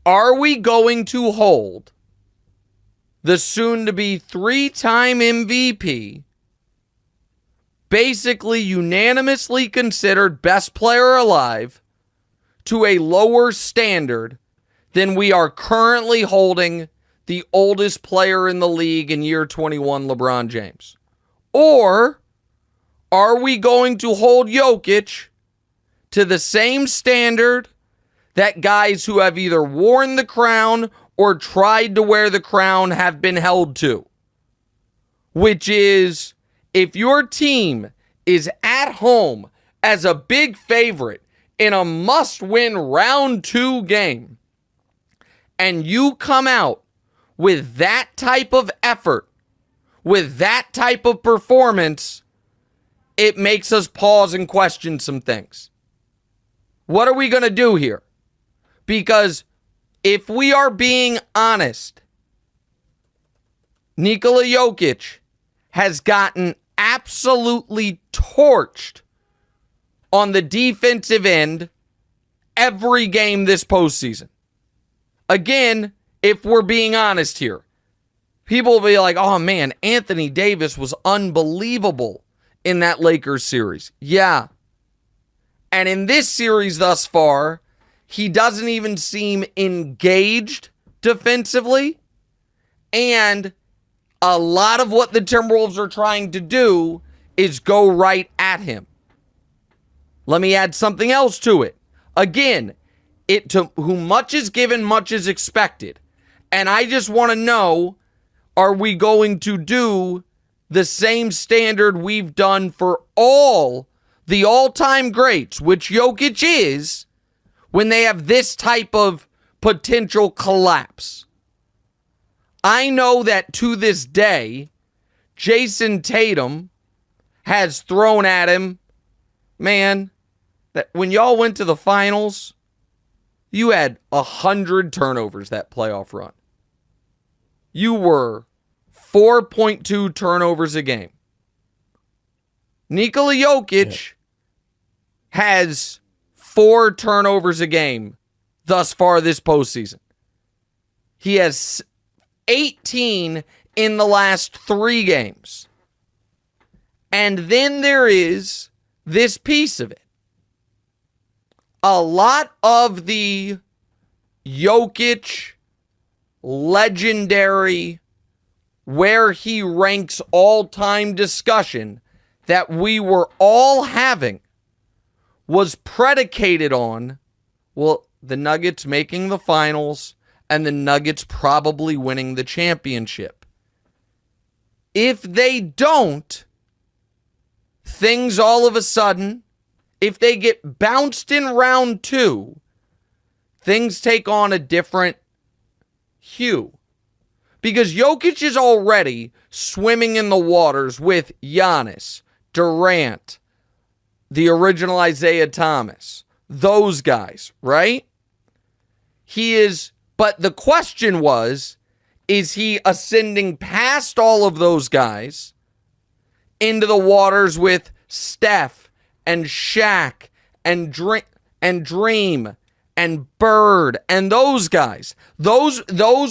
Are we going to hold the soon-to-be 3-time MVP, basically unanimously considered best player alive, to a lower standard than we are currently holding the oldest player in the league in year 21, LeBron James? Or are we going to hold Jokić to the same standard that guys who have either worn the crown or tried to wear the crown have been held to? Which is, if your team is at home as a big favorite in a must-win round 2 game, and you come out with that type of effort, with that type of performance, it makes us pause and question some things. What are we going to do here? Because if we are being honest, Nikola Jokić has gotten absolutely torched on the defensive end every game this postseason. Again, if we're being honest here, people will be like, oh man, Anthony Davis was unbelievable in that Lakers series. Yeah. And in this series thus far, he doesn't even seem engaged defensively. And a lot of what the Timberwolves are trying to do is go right at him. Let me add something else to it. Again, to whom much is given, much is expected. And I just want to know, are we going to do the same standard we've done for all the all-time greats, which Jokić is, when they have this type of potential collapse? I know that to this day, Jason Tatum has thrown at him, man, that when y'all went to the finals, you had 100 turnovers that playoff run. You were 4.2 turnovers a game. Nikola Jokić has 4 turnovers a game thus far this postseason. He has 18 in the last 3 games. And then there is this piece of it. A lot of the Jokić legendary, where he ranks all-time discussion that we were all having was predicated on, well, the Nuggets making the finals and the Nuggets probably winning the championship. If they don't, things all of a sudden, if they get bounced in round 2, things take on a different hue. Because Jokić is already swimming in the waters with Giannis, Durant, the original Isaiah Thomas, those guys, right? He is, but the question was, is he ascending past all of those guys into the waters with Steph and Shaq and Dream and Bird and those guys? Those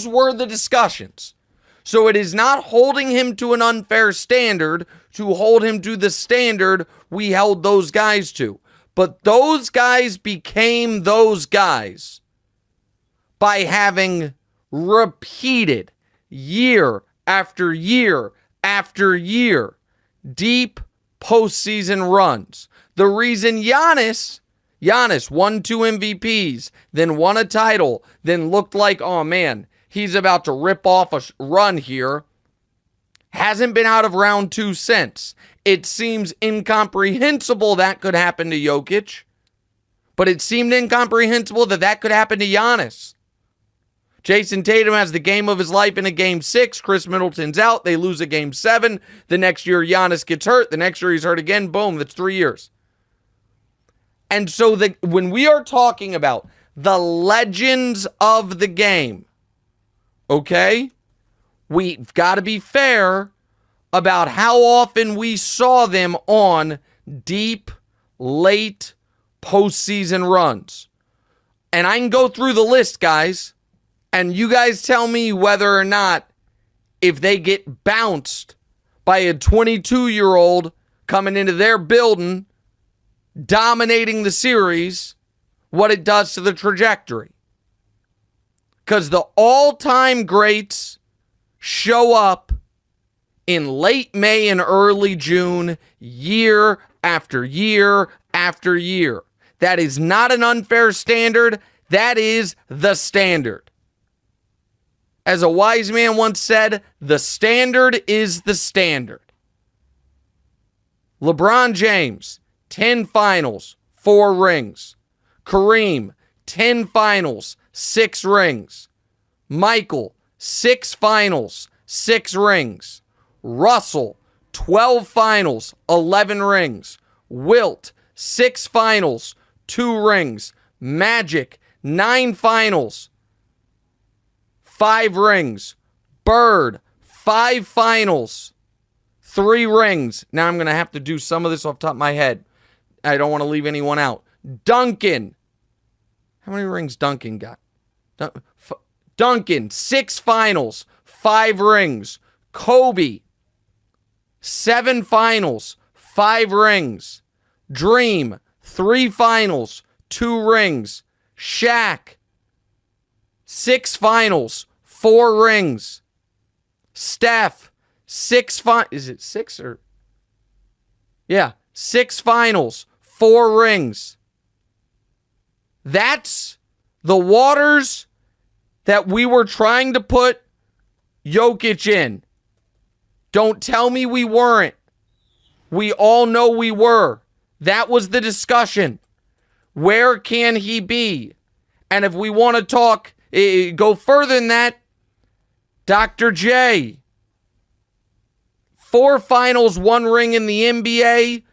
were the discussions. So it is not holding him to an unfair standard to hold him to the standard we held those guys to. But those guys became those guys by having repeated year after year after year deep postseason runs. The reason Giannis won 2 MVPs, then won a title, then looked like, oh man, he's about to rip off a run here, hasn't been out of round 2 since. It seems incomprehensible that could happen to Jokić, but it seemed incomprehensible that could happen to Giannis. Jason Tatum has the game of his life in a game 6. Chris Middleton's out. They lose a game 7. The next year, Giannis gets hurt. The next year, he's hurt again. Boom, that's 3 years. And so when we are talking about the legends of the game, okay, we've got to be fair about how often we saw them on deep, late postseason runs. And I can go through the list, guys. And you guys tell me whether or not, if they get bounced by a 22-year-old coming into their building, dominating the series, what it does to the trajectory. Because the all-time greats show up in late May and early June, year after year after year. That is not an unfair standard. That is the standard. As a wise man once said, the standard is the standard. LeBron James, 10 finals, 4 rings. Kareem, 10 finals, 6 rings. Michael, 6 finals, 6 rings. Russell, 12 finals, 11 rings. Wilt, 6 finals, 2 rings. Magic, 9 finals, 5 rings. Bird, 5 finals, 3 rings. Now I'm going to have to do some of this off the top of my head. I don't want to leave anyone out. Duncan. How many rings Duncan got? Duncan, 6 finals, 5 rings. Kobe, 7 finals, 5 rings. Dream, 3 finals, 2 rings. Shaq, 6 finals, 4 rings. Steph, 6 is it 6 or? Yeah, 6 finals, 4 rings. That's the waters that we were trying to put Jokić in. Don't tell me we weren't. We all know we were. That was the discussion. Where can he be? And if we want to talk, go further than that, Dr. J. 4 finals, 1 ring in the NBA,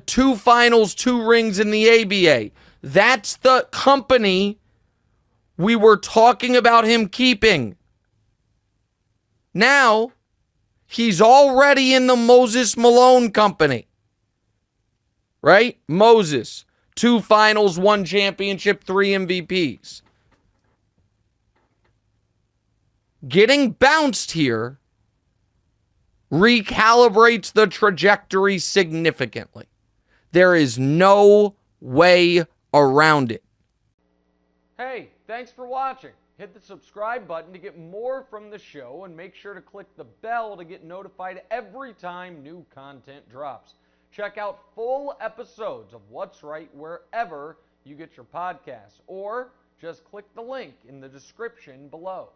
2 finals, 2 rings in the ABA. That's the company we were talking about him keeping. Now, he's already in the Moses Malone company. Right? Moses, 2 finals, 1 championship, 3 MVPs. Getting bounced here recalibrates the trajectory significantly. There is no way around it. Hey, thanks for watching. Hit the subscribe button to get more from the show, and make sure to click the bell to get notified every time new content drops. Check out full episodes of What's Right wherever you get your podcasts, or just click the link in the description below.